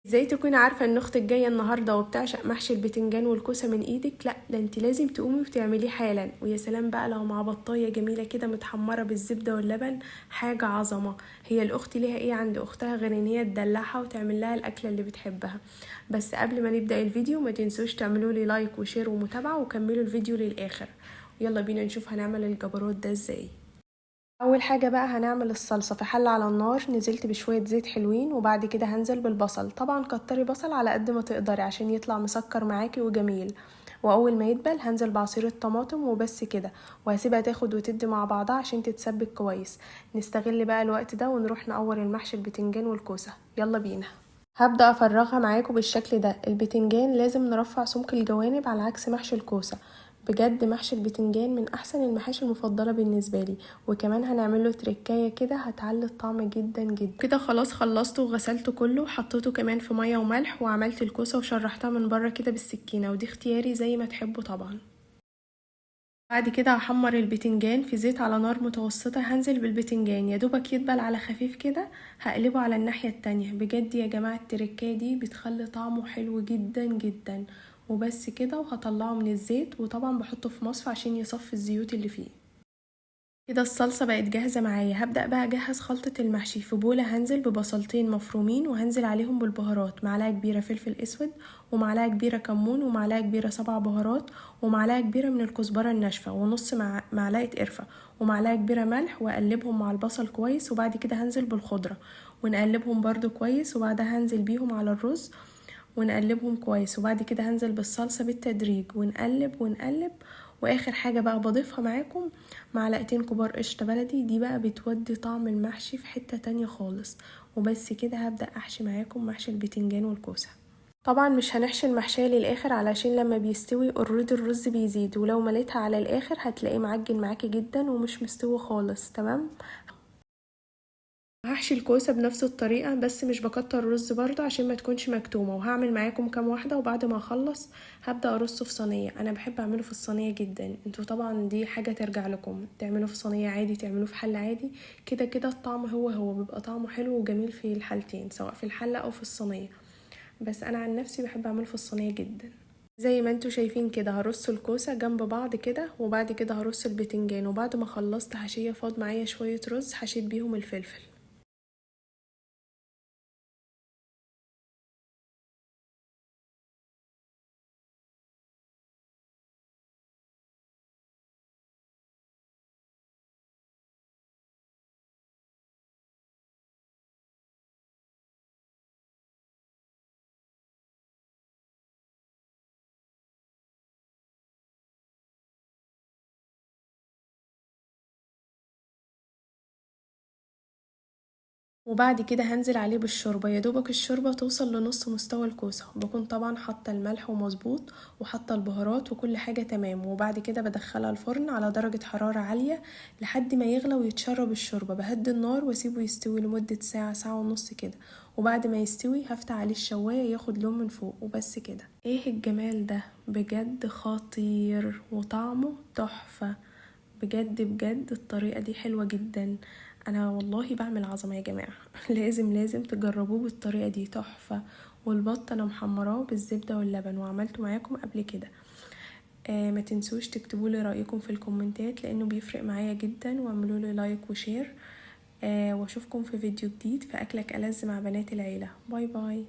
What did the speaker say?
ازاي تكوني عارفة ان اختك جاية النهاردة وبتعشق محشي البتنجان والكوسة من ايدك؟ لا، ده انت لازم تقومي وتعمليه حالا. ويا سلام بقى لو مع بطاية جميلة كده متحمرة بالزبدة واللبن، حاجة عظمة. هي الاخت ليها ايه عند اختها غير ان هي تدلعها وتعمل لها الاكلة اللي بتحبها؟ بس قبل ما نبدأ الفيديو ما تنسوش تعملوا لي لايك وشير ومتابعة وكملوا الفيديو للاخر. يلا بينا نشوف هنعمل الجبروت ده ازاي. اول حاجه بقى هنعمل الصلصه في حله على النار. نزلت بشويه زيت حلوين وبعد كده هنزل بالبصل. طبعا كتري بصل على قد ما تقدري عشان يطلع مسكر معاكي وجميل. واول ما يدبل هنزل بعصير الطماطم وبس كده، وهسيبها تاخد وتدي مع بعضها عشان تتسبك كويس. نستغل بقى الوقت ده ونروح نقور المحشي البتنجان والكوسه. يلا بينا. هبدأ افرغها معاكم بالشكل ده. البتنجان لازم نرفع سمك الجوانب على عكس محشي الكوسة. بجد محشي البتنجان من احسن المحاشي المفضلة بالنسبة لي، وكمان هنعمله تركاية كده هتعلي الطعم جدا جدا. كده خلاص خلصته وغسلته كله وحطيته كمان في مية وملح، وعملت الكوسة وشرحتها من بره كده بالسكينة، ودي اختياري زي ما تحبوا طبعا. بعد كده هحمر البتنجان في زيت على نار متوسطة. هنزل بالبتنجان يا دوبك يدبل على خفيف كده، هقلبه على الناحية التانية. بجد يا جماعة التركية دي بتخلي طعمه حلو جدا جدا. وبس كده، وهطلعه من الزيت وطبعا بحطه في مصفى عشان يصفي الزيوت اللي فيه. كده الصلصة بقت جاهزة معايا. هبدأ بقى اجهز خلطة المحشي. في بولة هنزل ببصلتين مفرومين وهنزل عليهم بالبهارات: معلقة كبيرة فلفل اسود، ومعلقة كبيرة كمون، ومعلقة كبيرة 7 بهارات، ومعلقة كبيرة من الكزبرة الناشفة، ونص معلقة قرفة، ومعلقة كبيرة ملح. واقلبهم مع البصل كويس، وبعد كده هنزل بالخضرة ونقلبهم برضو كويس، وبعدها هنزل بيهم على الرز ونقلبهم كويس، وبعد كده هنزل بالصلصة بالتدريج ونقلب ونقلب. واخر حاجة بقى بضيفها معاكم معلقتين كبار قشطة بلدي. دي بقى بتودي طعم المحشي في حتة تانية خالص. وبس كده هبدأ احشي معاكم محشي البتنجان والكوسة. طبعا مش هنحشي المحشية للاخر علشان لما بيستوي اوريدي الرز بيزيد، ولو مليتها على الاخر هتلاقيه معجن معاكي جدا ومش مستوي خالص. تمام. هحشي الكوسة بنفس الطريقة بس مش بكتر رز برضه عشان ما تكونش مكتومة، وهعمل معاكم كام واحدة. وبعد ما اخلص هبدأ ارصه في صينية. انا بحب اعمله في الصينية جدا. انتوا طبعا دي حاجة ترجع لكم، تعملوه في صينية عادي تعملوه في حلة عادي. كده كده الطعم هو بيبقى طعمه حلو وجميل في الحالتين، سواء في الحلة او في الصينية. بس انا عن نفسي بحب اعمله في الصينية جدا. زي ما انتوا شايفين كده هرص الكوسة جنب بعض كده، وبعد كده هرص البتنجان. وبعد ما خلصت حشية فاض معايا شوية رز حشيت بيهم الفلفل. وبعد كده هنزل عليه بالشوربة. يا دوبك الشوربة توصل لنص مستوى الكوسة. بكون طبعا حاطة الملح ومظبوط، وحاطة البهارات وكل حاجة تمام. وبعد كده بدخلها الفرن على درجة حرارة عالية لحد ما يغلى ويتشرب الشوربة. بهدي النار واسيبه يستوي لمدة ساعة، ساعة ونص كده. وبعد ما يستوي هفتح عليه الشواية ياخد لون من فوق. وبس كده. ايه الجمال ده! بجد خطير وطعمه تحفة. بجد بجد الطريقة دي حلوة جدا. انا والله بعمل عظمة يا جماعة. لازم تجربوه بالطريقة دي، تحفة. والبط انا محمراه بالزبدة واللبن وعملته معاكم قبل كده. ما تنسوش تكتبوا لي رأيكم في الكومنتات لانه بيفرق معايا جدا، واعملوا لي لايك وشير. واشوفكم في فيديو جديد في اكلك ألذ مع بنات العيلة. باي باي.